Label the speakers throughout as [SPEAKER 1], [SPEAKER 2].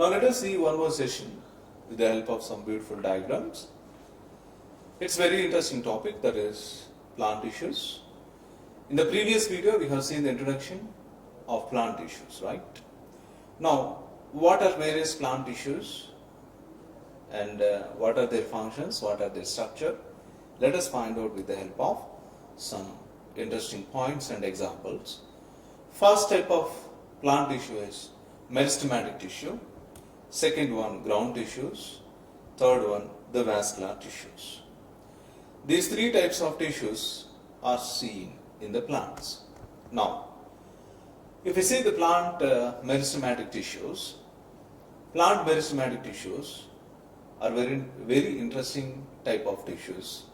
[SPEAKER 1] Now let us see one more session with the help of some beautiful diagrams. It's a very interesting topic, that is plant tissues. In the previous video we have seen the introduction of plant tissues, right? Now what are various plant tissues and what are their functions, what are their structure? Let us find out with the help of some interesting points and examples. First type of plant tissue is meristematic tissue. Second one, ground tissues. Third one, the vascular tissues. These three types of tissues are seen in the plants. Now, if we see the plant meristematic tissues are very interesting type of tissues,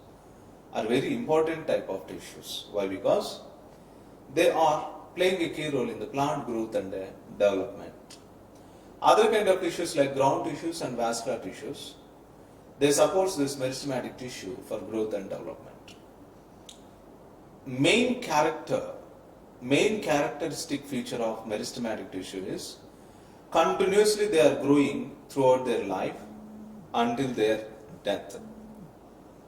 [SPEAKER 1] are very important type of tissues. Why? Because they are playing a key role in the plant growth and development. Other kind of tissues like ground tissues and vascular tissues, they support this meristematic tissue for growth and development. Main characteristic feature of meristematic tissue is continuously they are growing throughout their life until their death.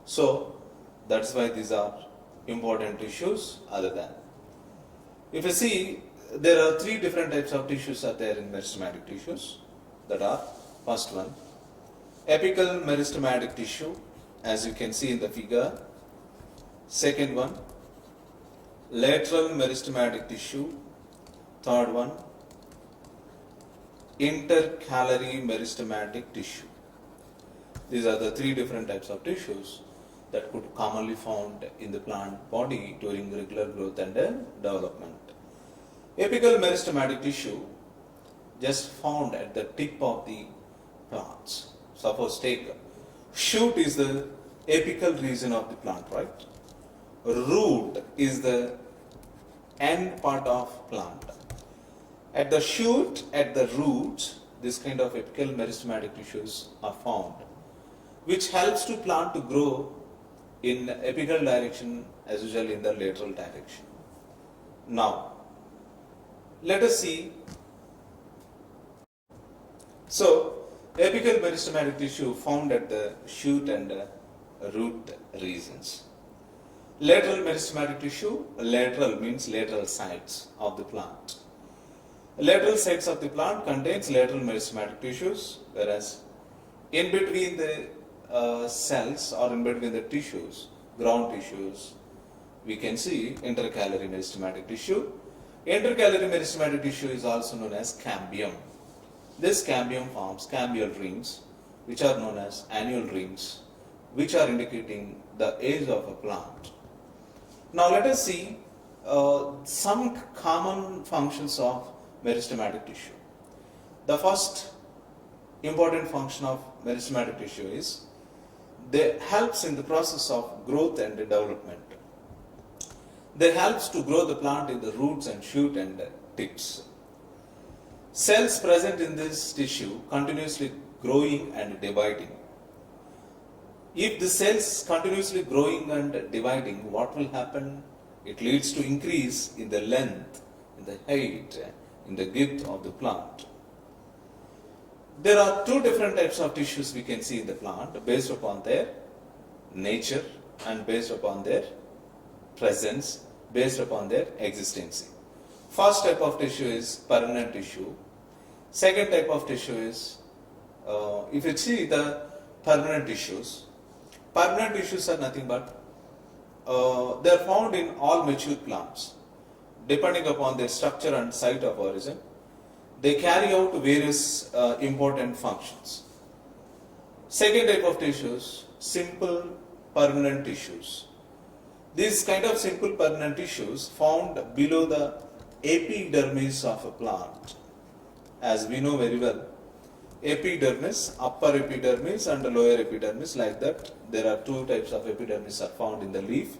[SPEAKER 1] So that's why these are important tissues. Other than, if you see, there are three different types of tissues are there in meristematic tissues. That are, first one, apical meristematic tissue, as you can see in the figure. Second one, lateral meristematic tissue. Third one, intercalary meristematic tissue. These are the three different types of tissues that could commonly found in the plant body during regular growth and development. Apical meristematic tissue just found at the tip of the plants. Suppose take shoot is the apical region of the plant, right? Root is the end part of plant. At the shoot, at the roots, this kind of apical meristematic tissues are found, which helps to plant to grow in apical direction as usual in the lateral direction. Now, let us see. So, apical meristematic tissue found at the shoot and root regions. Lateral meristematic tissue, lateral means lateral sides of the plant. Lateral sides of the plant contains lateral meristematic tissues, whereas in between the cells or in between the tissues, ground tissues, we can see intercalary meristematic tissue. Intercalary meristematic tissue is also known as cambium. This cambium forms cambial rings, which are known as annual rings, which are indicating the age of a plant. Now let us see some common functions of meristematic tissue. The first important function of meristematic tissue is they helps in the process of growth and development. They helps to grow the plant in the roots and shoot and tips. Cells present in this tissue continuously growing and dividing. If the cells continuously growing and dividing, what will happen? It leads to increase in the length, in the height, in the width of the plant. There are two different types of tissues we can see in the plant based upon their nature and based upon their presence, based upon their existence. First type of tissue is permanent tissue. Second type of tissue is, if you see the permanent tissues are nothing but, they are found in all mature plants. Depending upon their structure and site of origin, they carry out various important functions. Second type of tissues, simple permanent tissues. These kind of simple permanent tissues found below the epidermis of a plant. As we know very well, epidermis, upper epidermis and lower epidermis, like that. There are two types of epidermis are found in the leaf.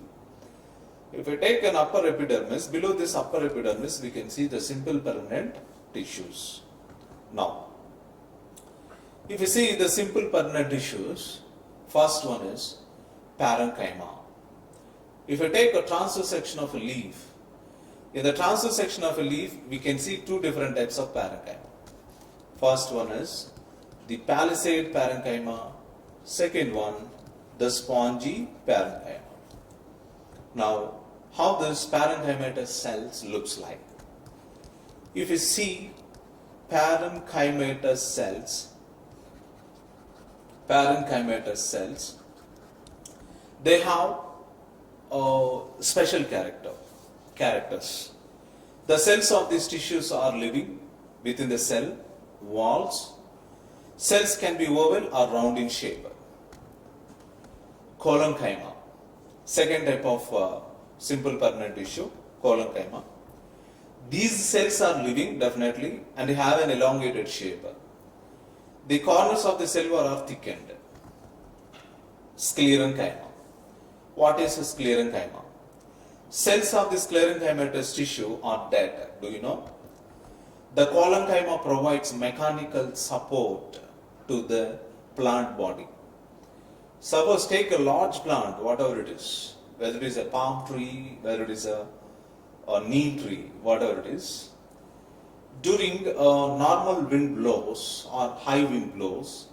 [SPEAKER 1] If we take an upper epidermis, below this upper epidermis we can see the simple permanent tissues. Now, if you see the simple permanent tissues, first one is parenchyma. If you take a transverse section of a leaf, in the transverse section of a leaf we can see two different types of parenchyma. First one is the palisade parenchyma. Second one, the spongy parenchyma. Now, how this parenchymatous cells looks like. If you see parenchymatous cells, they have special characters. The cells of these tissues are living within the cell walls. Cells can be oval or round in shape. Collenchyma, second type of simple permanent tissue, collenchyma. These cells are living definitely and have an elongated shape. The corners of the cell wall are thickened. Sclerenchyma. What is a sclerenchyma? Cells of the sclerenchymatous tissue are dead. Do you know? The collenchyma provides mechanical support to the plant body. Suppose take a large plant, whatever it is, whether it is a palm tree, whether it is a neem tree, whatever it is. During normal wind blows or high wind blows,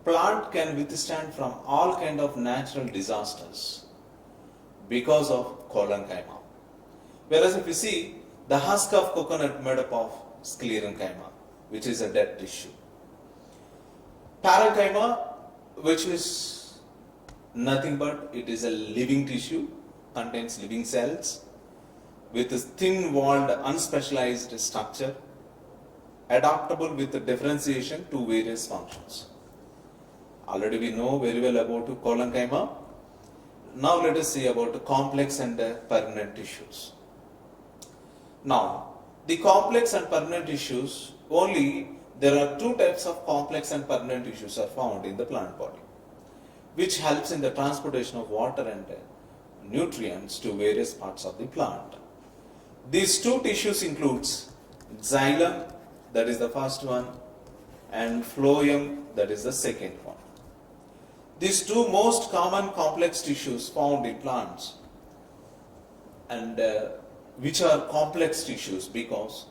[SPEAKER 1] plant can withstand from all kind of natural disasters because of collenchyma. Whereas if you see the husk of coconut made up of sclerenchyma, which is a dead tissue. Parenchyma, which is nothing but it is a living tissue, contains living cells with a thin-walled, unspecialized structure, adaptable with the differentiation to various functions. Already we know very well about collenchyma. Now let us see about the complex and permanent tissues. Now, the complex and permanent tissues, only there are two types of complex and permanent tissues are found in the plant body, which helps in the transportation of water and nutrients to various parts of the plant. These two tissues includes xylem, that is the first one, and phloem, that is the second one. These two most common complex tissues found in plants, and which are complex tissues because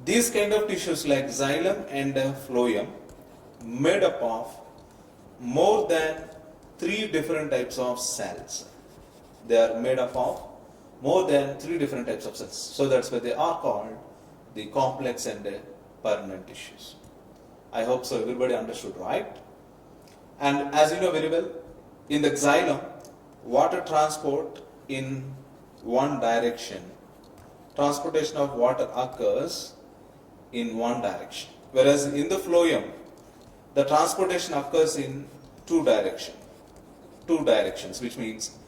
[SPEAKER 1] these kind of tissues like xylem and phloem made up of more than 3 different types of cells. They are made up of more than 3 different types of cells. So that's why they are called the complex and permanent tissues. I hope so everybody understood, right? And as you know very well, in the xylem, water transport in one direction, transportation of water occurs in one direction. Whereas in the phloem, the transportation occurs in two directions, which means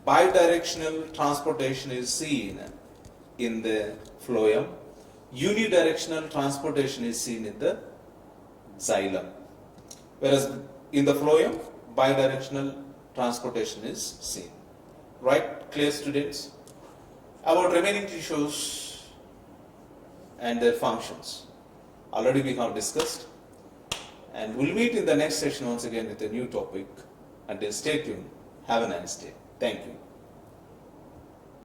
[SPEAKER 1] bidirectional transportation is seen in the phloem, unidirectional transportation is seen in the xylem. Whereas in the phloem, bidirectional transportation is seen. Right? Clear, students? About remaining tissues and their functions, already we have discussed, and we'll meet in the next session once again with a new topic. Until stay tuned. Have a nice day. Thank you.